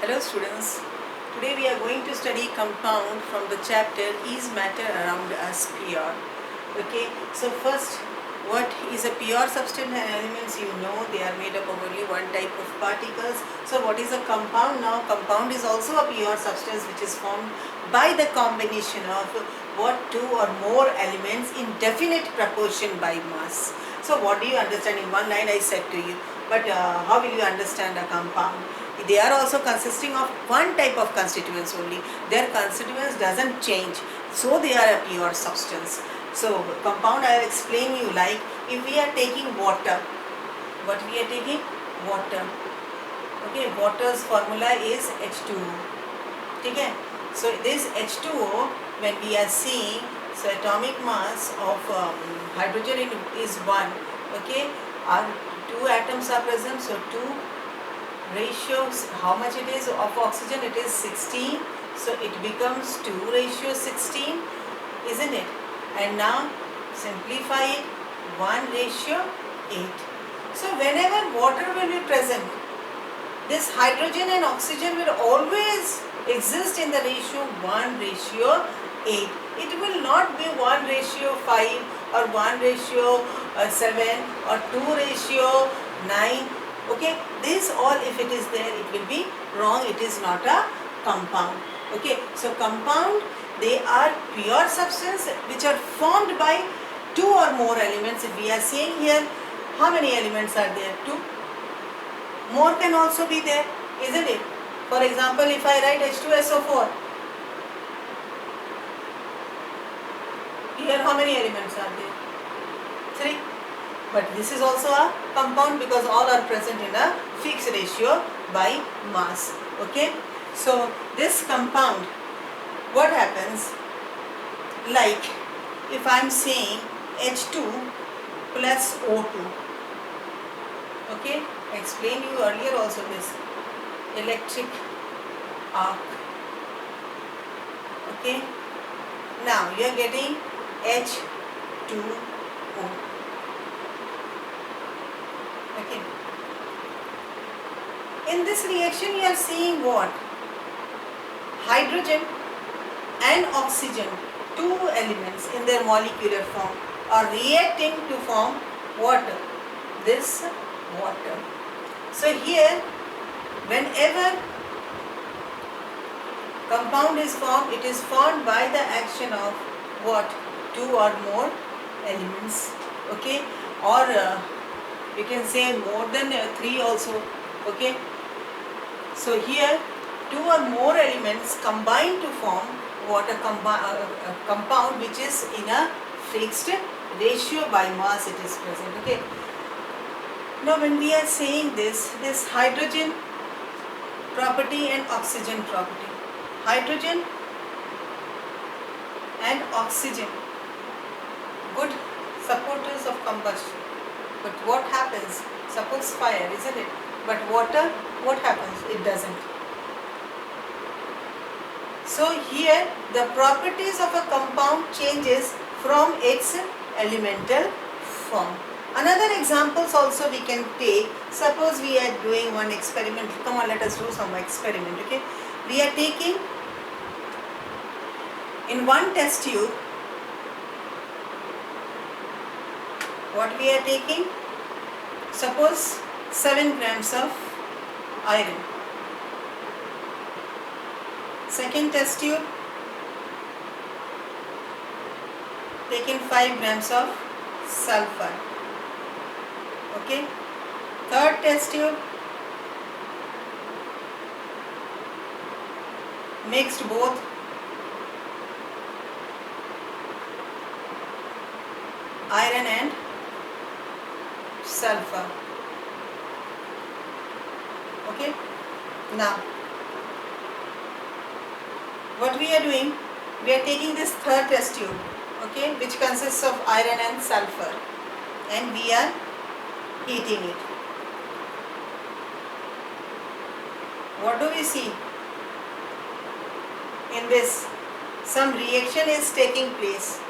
Hello students, today we are going to study compound from the chapter Is Matter Around Us Pure? Okay, so first, what is a pure substance and elements? You know they are made up of only one type of particles. So what is a compound? Now compound is also a pure substance which is formed by the combination of what two or more elements in definite proportion by mass. So what do you understand? In one line I said to you, but how will you understand a compound? They are also consisting of one type of constituents only. Their constituents doesn't change, so they are a pure substance. So compound I will explain you, like if we are taking water, what we are taking? Water. Okay, water's formula is H2O. Okay, so this H2O, when we are seeing, so atomic mass of hydrogen is 1. Okay, our two atoms are present, so 2 ratios, how much it is of oxygen? It is 16, so it becomes 2 ratio 16, isn't it? And now simplify it, 1 ratio 8. So whenever water will be present, this hydrogen and oxygen will always exist in the ratio 1 ratio 8. It will not be 1 ratio 5 or 1 ratio 7 or 2 ratio 9. Okay, this all if it is there, it will be wrong. It is not a compound. Okay, so compound, they are pure substance which are formed by two or more elements. If we are seeing here, how many elements are there? 2. More can also be there, isn't it? For example, if I write H2SO4, here how many elements are there? 3. But this is also a compound because all are present in a fixed ratio by mass. Okay, so this compound, what happens, like if I am saying H2 plus O2, okay, I explained you earlier also this electric arc. Okay, now you are getting H2O. Okay. In this reaction you are seeing what? Hydrogen and oxygen, two elements in their molecular form, are reacting to form water. This water. So here, whenever compound is formed, it is formed by the action of what? Two or more elements. Okay, or you can say more than 3 also. Okay, so here 2 or more elements combine to form what? A compound which is in a fixed ratio by mass it is present. Okay, now when we are saying this hydrogen property and oxygen property, hydrogen and oxygen, good supporters of combustion. But what happens? Suppose fire, isn't it? But water, what happens? It doesn't. So here the properties of a compound changes from its elemental form. Another examples also we can take. Suppose we are doing one experiment. Come on, let us do some experiment. Okay, we are taking in one test tube. What we are taking? Suppose 7 grams of iron. Second test tube, taking 5 grams of sulfur. Okay. Third test tube, mixed both. Iron and sulfur. Okay, now what we are doing, we are taking this third test tube, okay, which consists of iron and sulfur, and we are heating it. What do we see? In this, some reaction is taking place.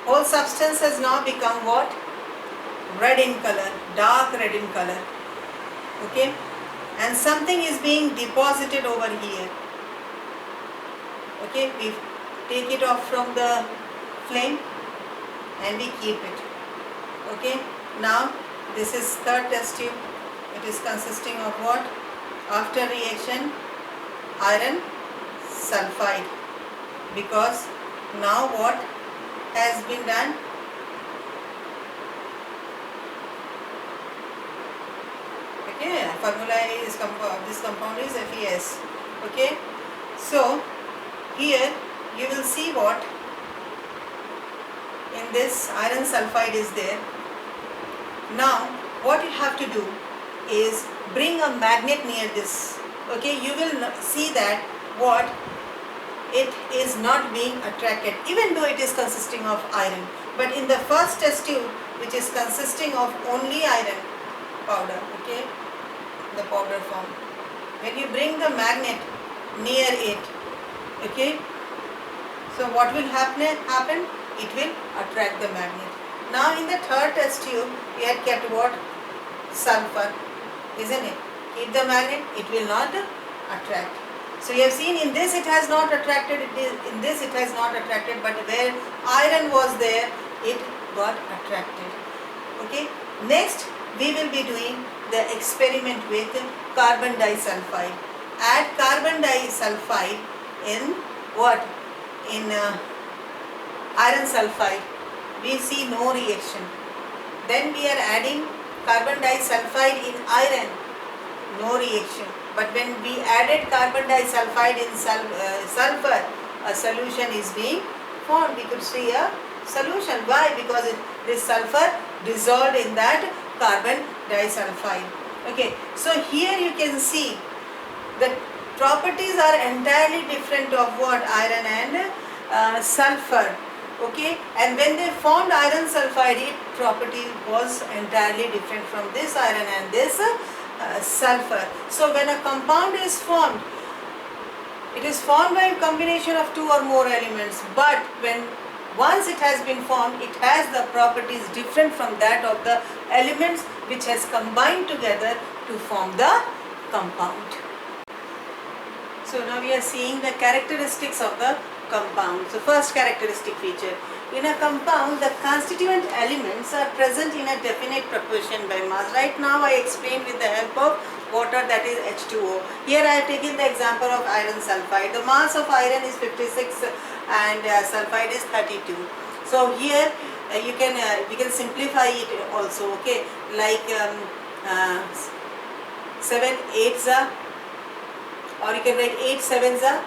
Whole substance has now become what? Red in color, dark red in color. Okay, and something is being deposited over here. Okay, we take it off from the flame and we keep it. Okay, now this is third test tube. It is consisting of what? After reaction, iron sulfide, because now what has been done? Okay, formula is this compound is FeS. Okay, so here you will see what in this iron sulfide is there. Now what you have to do is bring a magnet near this. Okay, you will see that what it is not being attracted, even though it is consisting of iron. But in the first test tube, which is consisting of only iron powder, okay, the powder form, when you bring the magnet near it, okay, so what will happen? It will attract the magnet. Now in the third test tube, we had kept what? Sulfur, isn't it? Keep the magnet, it will not attract. So you have seen in this it has not attracted, in this it has not attracted, but where iron was there, it got attracted. Okay. Next we will be doing the experiment with carbon disulfide. Add carbon disulfide in what? In iron sulfide. We see no reaction. Then we are adding carbon disulfide in iron, no reaction. But when we added carbon disulfide in sulfur, a solution is being formed. We could see a solution. Why? Because this sulfur dissolved in that carbon disulfide. Okay, so here you can see the properties are entirely different of what? Iron and sulfur. Okay, and when they formed iron sulfide, its property was entirely different from this iron and this sulfur. So when a compound is formed, it is formed by a combination of two or more elements, but when once it has been formed, it has the properties different from that of the elements which has combined together to form the compound. So now we are seeing the characteristics of the compound. So first characteristic feature, in a compound the constituent elements are present in a definite proportion by mass. Right now I explained with the help of water, that is H2O. Here I have taken the example of iron sulfide. The mass of iron is 56 and sulfide is 32. So here we can simplify it also. Okay, like 7 8s are, or you can write 8 7s are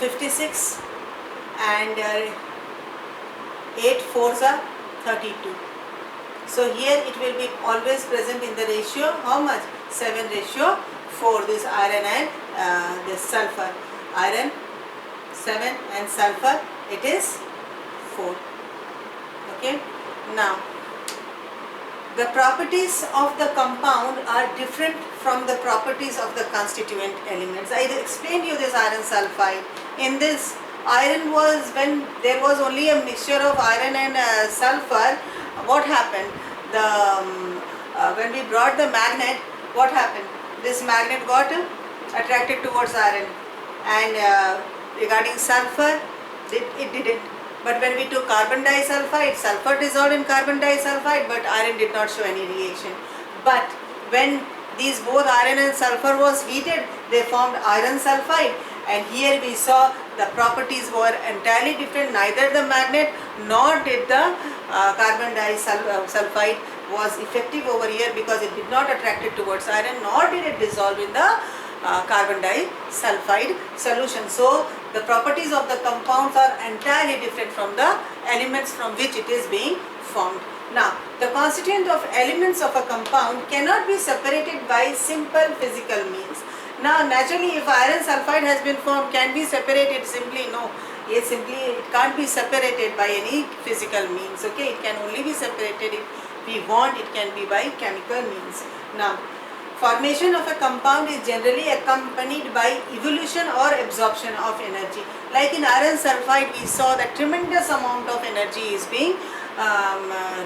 56 and 8 4s are 32. So here it will be always present in the ratio how much? 7:4, this iron and this sulfur. Iron 7 and sulfur it is 4. Okay. Now the properties of the compound are different from the properties of the constituent elements. I explained you this iron sulfide. In this, iron was, when there was only a mixture of iron and sulfur, what happened? When we brought the magnet, what happened? This magnet got attracted towards iron, and regarding sulfur, it didn't. But when we took carbon disulfide, sulfur dissolved in carbon disulfide, but iron did not show any reaction. But when these both iron and sulfur was heated, they formed iron sulfide, and here we saw the properties were entirely different. Neither the magnet nor did the carbon disulfide was effective over here, because it did not attract it towards iron, nor did it dissolve in the carbon disulfide solution. So the properties of the compounds are entirely different from the elements from which it is being formed. Now, the constituent of elements of a compound cannot be separated by simple physical means. Now, naturally, if iron sulfide has been formed, can be separated simply? No. It can't be separated by any physical means. Okay, it can only be separated if we want. It can be by chemical means. Now, formation of a compound is generally accompanied by evolution or absorption of energy. Like in iron sulfide, we saw that tremendous amount of energy is being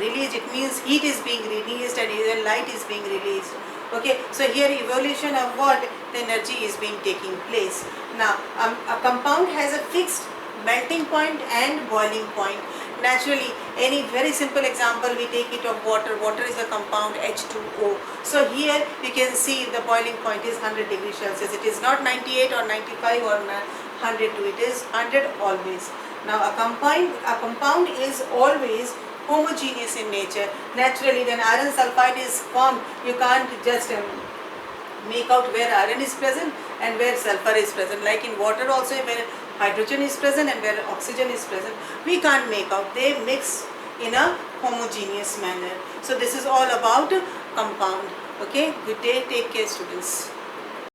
released. It means heat is being released and even light is being released. Okay, so here evolution of what? The energy is being taking place. Now a compound has a fixed melting point and boiling point. Naturally, any very simple example we take it of water. Water is a compound H2O. So here you can see the boiling point is 100 degrees Celsius. It is not 98 or 95 or 102. It is 100 always. Now a compound is always homogeneous in nature. Naturally, when iron sulfide is formed, you can't just make out where iron is present and where sulfur is present. Like in water also, where hydrogen is present and where oxygen is present, we can't make out. They mix in a homogeneous manner. So this is all about compound. Okay, good day, take care students.